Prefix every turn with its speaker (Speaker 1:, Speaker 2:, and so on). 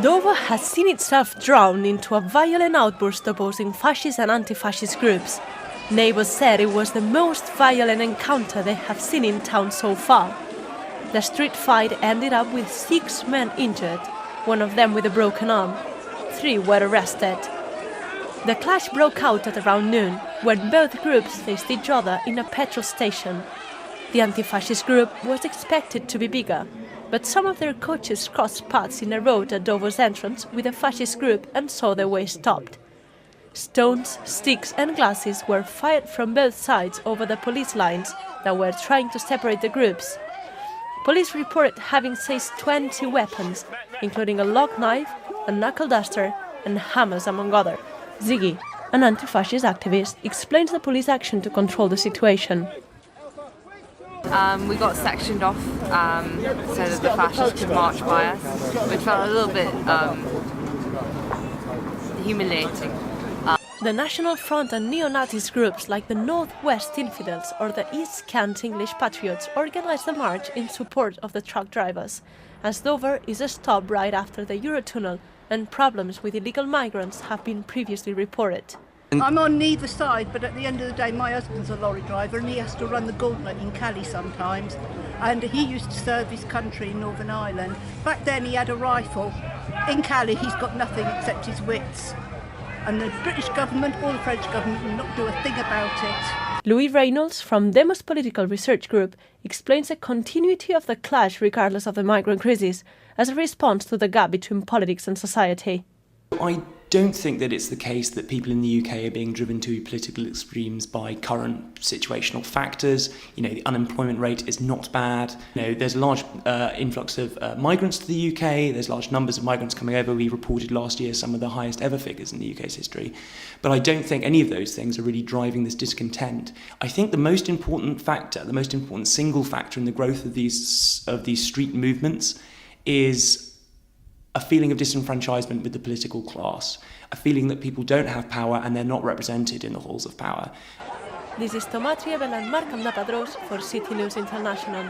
Speaker 1: Dover has seen itself drown into a violent outburst opposing fascist and anti-fascist groups. Neighbors said it was the most violent encounter they have seen in town so far. The street fight ended up with 6 men injured, one of them with a broken arm. 3 were arrested. The clash broke out at around noon, when both groups faced each other in a petrol station. The anti-fascist group was expected to be bigger, but some of their coaches crossed paths in a road at Dover's entrance with a fascist group and saw their way stopped. Stones, sticks and glasses were fired from both sides over the police lines that were trying to separate the groups. Police reported having seized 20 weapons, including a lock knife, a knuckle duster and hammers among others. Ziggy, an anti-fascist activist, explains the police action to control the situation.
Speaker 2: We got sectioned off so that the fascists could march by us, which felt a little bit humiliating.
Speaker 1: The National Front and neo-Nazis groups like the Northwest Infidels or the East Kent English Patriots organized a march in support of the truck drivers, as Dover is a stop right after the Eurotunnel and problems with illegal migrants have been previously reported.
Speaker 3: I'm on neither side, but at the end of the day my husband's a lorry driver and he has to run the gauntlet in Calais sometimes, and he used to serve his country in Northern Ireland. Back then he had a rifle. In Calais he's got nothing except his wits, and the British government or the French government will not do a thing about it.
Speaker 1: Louis Reynolds from Demos Political Research Group explains the continuity of the clash regardless of the migrant crisis as a response to the gap between politics and society.
Speaker 4: I don't think that it's the case that people in the UK are being driven to political extremes by current situational factors. The unemployment rate is not bad. There's a large influx of migrants to the UK. There's large numbers of migrants coming over. We reported last year some of the highest ever figures in the UK's history. But I don't think any of those things are really driving this discontent. I think the most important factor, the most important single factor in the growth of these street movements is a feeling of disenfranchisement with the political class, a feeling that people don't have power and they're not represented in the halls of power.
Speaker 1: This is Tomatri Evel and Mark Amnapadros for City News International.